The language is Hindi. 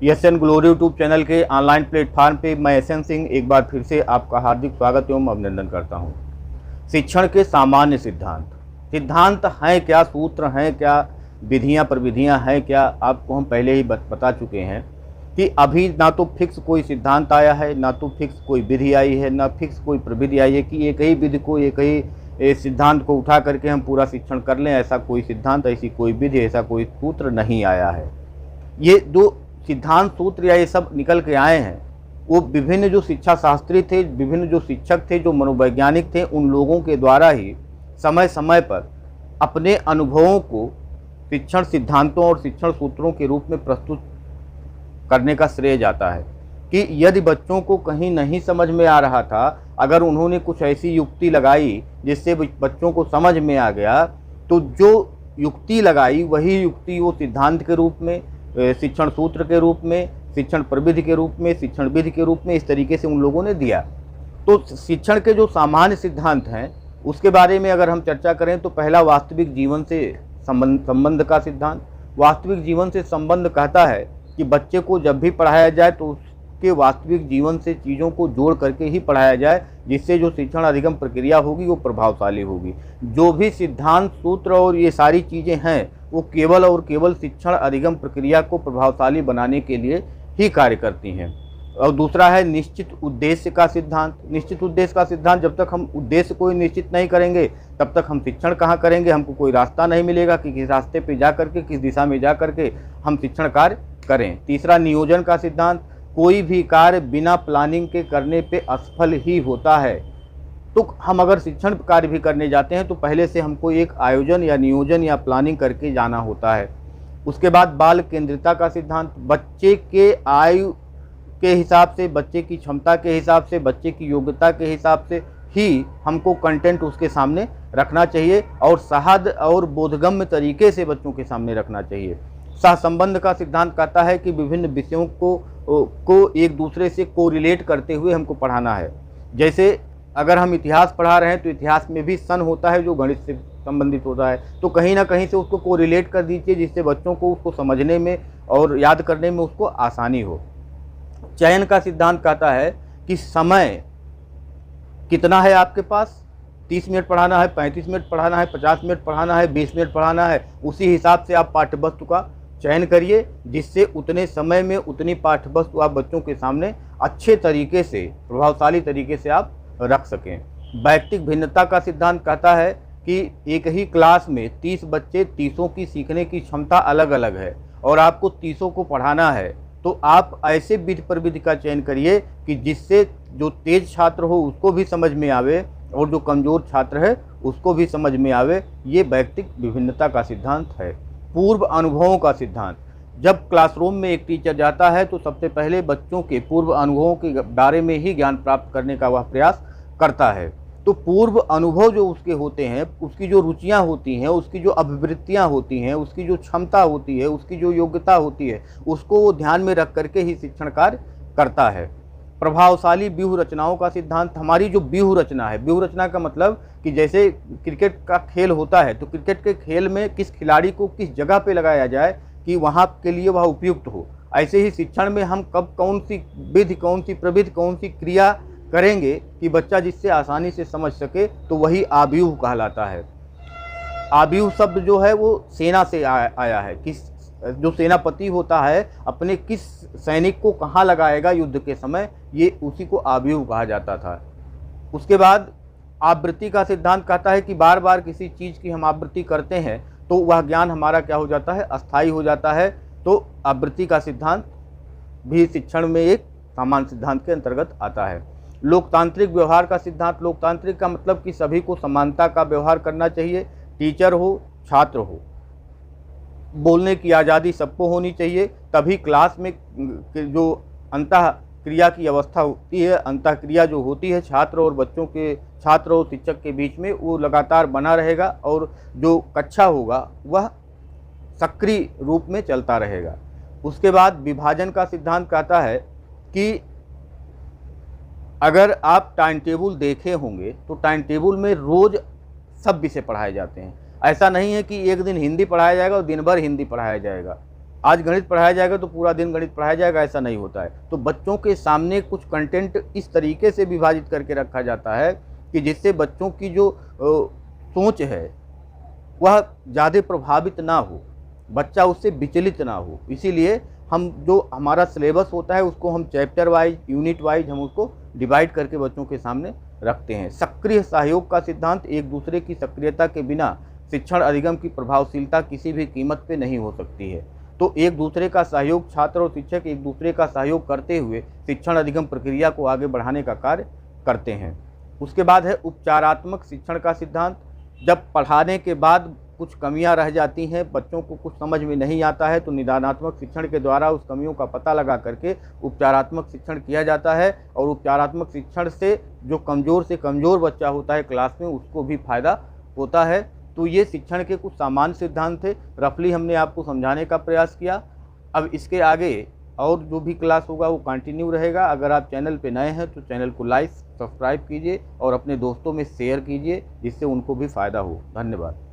एसएन ग्लोरी यूट्यूब चैनल के ऑनलाइन प्लेटफॉर्म पे मैं एसएन सिंह एक बार फिर से आपका हार्दिक स्वागत एवं अभिनंदन करता हूँ। शिक्षण के सामान्य सिद्धांत सिद्धांत हैं क्या, सूत्र हैं क्या, विधियाँ प्रविधियाँ हैं क्या, आपको हम पहले ही बता चुके हैं कि अभी ना तो फिक्स कोई सिद्धांत आया है, ना तो फिक्स कोई विधि आई है, ना फिक्स कोई प्रविधि आई है कि एक ही विधि को, एक ही सिद्धांत को उठा करके हम पूरा शिक्षण कर लें। ऐसा कोई सिद्धांत, ऐसी कोई विधि, ऐसा कोई सूत्र नहीं आया है। ये जो सिद्धांत सूत्र या ये सब निकल के आए हैं वो विभिन्न जो शिक्षा शास्त्री थे, विभिन्न जो शिक्षक थे, जो मनोवैज्ञानिक थे, उन लोगों के द्वारा ही समय समय पर अपने अनुभवों को शिक्षण सिद्धांतों और शिक्षण सूत्रों के रूप में प्रस्तुत करने का श्रेय जाता है। कि यदि बच्चों को कहीं नहीं समझ में आ रहा था, अगर उन्होंने कुछ ऐसी युक्ति लगाई जिससे बच्चों को समझ में आ गया, तो जो युक्ति लगाई वही युक्ति वो सिद्धांत के रूप में, शिक्षण सूत्र के रूप में, शिक्षण प्रविधि के रूप में, शिक्षण विधि के रूप में, इस तरीके से उन लोगों ने दिया। तो शिक्षण के जो सामान्य सिद्धांत हैं उसके बारे में अगर हम चर्चा करें तो पहला वास्तविक जीवन से संबंध का सिद्धांत। वास्तविक जीवन से संबंध कहता है कि बच्चे को जब भी पढ़ाया जाए तो उसके वास्तविक जीवन से चीज़ों को जोड़ करके ही पढ़ाया जाए, जिससे जो शिक्षण अधिगम प्रक्रिया होगी वो प्रभावशाली होगी। जो भी सिद्धांत सूत्र और ये सारी चीज़ें हैं वो केवल और केवल शिक्षण अधिगम प्रक्रिया को प्रभावशाली बनाने के लिए ही कार्य करती हैं। और दूसरा है निश्चित उद्देश्य का सिद्धांत। निश्चित उद्देश्य का सिद्धांत, जब तक हम उद्देश्य को निश्चित नहीं करेंगे तब तक हम शिक्षण कहाँ करेंगे, हमको कोई रास्ता नहीं मिलेगा कि किस रास्ते पे जा करके, किस दिशा में जा करके हम शिक्षण कार्य करें। तीसरा नियोजन का सिद्धांत। कोई भी कार्य बिना प्लानिंग के करने पे असफल ही होता है। तो हम अगर शिक्षण कार्य भी करने जाते हैं तो पहले से हमको एक आयोजन या नियोजन या प्लानिंग करके जाना होता है। उसके बाद बाल केंद्रिता का सिद्धांत। बच्चे के आयु के हिसाब से, बच्चे की क्षमता के हिसाब से, बच्चे की योग्यता के हिसाब से ही हमको कंटेंट उसके सामने रखना चाहिए और सहज और बोधगम्य तरीके से बच्चों के सामने रखना चाहिए। सहसंबंध का सिद्धांत कहता है कि विभिन्न विषयों को एक दूसरे से कोरिलेट करते हुए हमको पढ़ाना है। जैसे अगर हम इतिहास पढ़ा रहे हैं तो इतिहास में भी सन होता है जो गणित से संबंधित होता है, तो कहीं ना कहीं से उसको कोरिलेट कर दीजिए जिससे बच्चों को उसको समझने में और याद करने में उसको आसानी हो। चयन का सिद्धांत कहता है कि समय कितना है आपके पास, 30 मिनट पढ़ाना है, 35 मिनट पढ़ाना है, 50 मिनट पढ़ाना है, 20 मिनट पढ़ाना है, उसी हिसाब से आप पाठ्यवस्तु का चयन करिए जिससे उतने समय में उतनी पाठ्यवस्तु आप बच्चों के सामने अच्छे तरीके से, प्रभावशाली तरीके से आप रख सकें। वैयक्तिक भिन्नता का सिद्धांत कहता है कि एक ही क्लास में 30 बच्चे, 30 की सीखने की क्षमता अलग अलग है और आपको 30 को पढ़ाना है, तो आप ऐसे विधि प्रविधि का चयन करिए कि जिससे जो तेज छात्र हो उसको भी समझ में आवे और जो कमज़ोर छात्र है उसको भी समझ में आवे। ये वैयक्तिक विभिन्नता का सिद्धांत है। पूर्व अनुभवों का सिद्धांत। जब क्लासरूम में एक टीचर जाता है तो सबसे पहले बच्चों के पूर्व अनुभवों के बारे में ही ज्ञान प्राप्त करने का वह प्रयास करता है। तो पूर्व अनुभव जो उसके होते हैं, उसकी जो रुचियां होती हैं, उसकी जो अभिवृत्तियां होती हैं, उसकी जो क्षमता होती है, उसकी जो योग्यता होती है, उसको वो ध्यान में रख करके ही शिक्षण कार्य करता है। प्रभावशाली व्यूह रचनाओं का सिद्धांत। हमारी जो व्यूह रचना है, व्यूह रचना का मतलब कि जैसे क्रिकेट का खेल होता है तो क्रिकेट के खेल में किस खिलाड़ी को किस जगह पे लगाया जाए कि वहाँ के लिए वह उपयुक्त हो, ऐसे ही शिक्षण में हम कब कौन सी विधि, कौन सी प्रविधि, कौन सी क्रिया करेंगे कि बच्चा जिससे आसानी से समझ सके, तो वही आव्यूह कहलाता है। आव्यूह शब्द जो है वो सेना से आया है। किस जो सेनापति होता है अपने किस सैनिक को कहाँ लगाएगा युद्ध के समय, ये उसी को आव्यूह कहा जाता था। उसके बाद आवृत्ति का सिद्धांत कहता है कि बार बार किसी चीज़ की हम आवृत्ति करते हैं तो वह ज्ञान हमारा क्या हो जाता है, अस्थायी हो जाता है। तो आवृत्ति का सिद्धांत भी शिक्षण में एक सामान्य सिद्धांत के अंतर्गत आता है। लोकतांत्रिक व्यवहार का सिद्धांत। लोकतांत्रिक का मतलब कि सभी को समानता का व्यवहार करना चाहिए, टीचर हो, छात्र हो, बोलने की आज़ादी सबको होनी चाहिए। तभी क्लास में जो अंतः क्रिया की अवस्था होती है, अंतः क्रिया जो होती है छात्र और बच्चों के, छात्र और शिक्षक के बीच में, वो लगातार बना रहेगा और जो कक्षा होगा वह सक्रिय रूप में चलता रहेगा। उसके बाद विभाजन का सिद्धांत कहता है कि अगर आप टाइम टेबल देखे होंगे तो टाइम टेबल में रोज़ सब विषय पढ़ाए जाते हैं। ऐसा नहीं है कि एक दिन हिंदी पढ़ाया जाएगा और दिन भर हिंदी पढ़ाया जाएगा। आज गणित पढ़ाया जाएगा तो पूरा दिन गणित पढ़ाया जाएगा, ऐसा नहीं होता है। तो बच्चों के सामने कुछ कंटेंट इस तरीके से विभाजित करके रखा जाता है कि जिससे बच्चों की जो सोच है वह ज़्यादा प्रभावित ना हो, बच्चा उससे विचलित ना हो। इसीलिए हम जो हमारा सिलेबस होता है उसको हम चैप्टर वाइज, यूनिट वाइज हम उसको डिवाइड करके बच्चों के सामने रखते हैं। सक्रिय सहयोग का सिद्धांत, एक दूसरे की सक्रियता के बिना शिक्षण अधिगम की प्रभावशीलता किसी भी कीमत पे नहीं हो सकती है। तो एक दूसरे का सहयोग, छात्र और शिक्षक एक दूसरे का सहयोग करते हुए शिक्षण अधिगम प्रक्रिया को आगे बढ़ाने का कार्य करते हैं। उसके बाद है उपचारात्मक शिक्षण का सिद्धांत। जब पढ़ाने के बाद कुछ कमियां रह जाती हैं, बच्चों को कुछ समझ में नहीं आता है, तो निदानात्मक शिक्षण के द्वारा उस कमियों का पता लगा करके उपचारात्मक शिक्षण किया जाता है। और उपचारात्मक शिक्षण से जो कमज़ोर से कमज़ोर बच्चा होता है क्लास में, उसको भी फायदा होता है। तो ये शिक्षण के कुछ सामान्य सिद्धांत थे, रफली हमने आपको समझाने का प्रयास किया। अब इसके आगे और जो भी क्लास होगा वो कंटिन्यू रहेगा। अगर आप चैनल पे नए हैं तो चैनल को लाइक, सब्सक्राइब कीजिए और अपने दोस्तों में शेयर कीजिए, जिससे उनको भी फ़ायदा हो। धन्यवाद।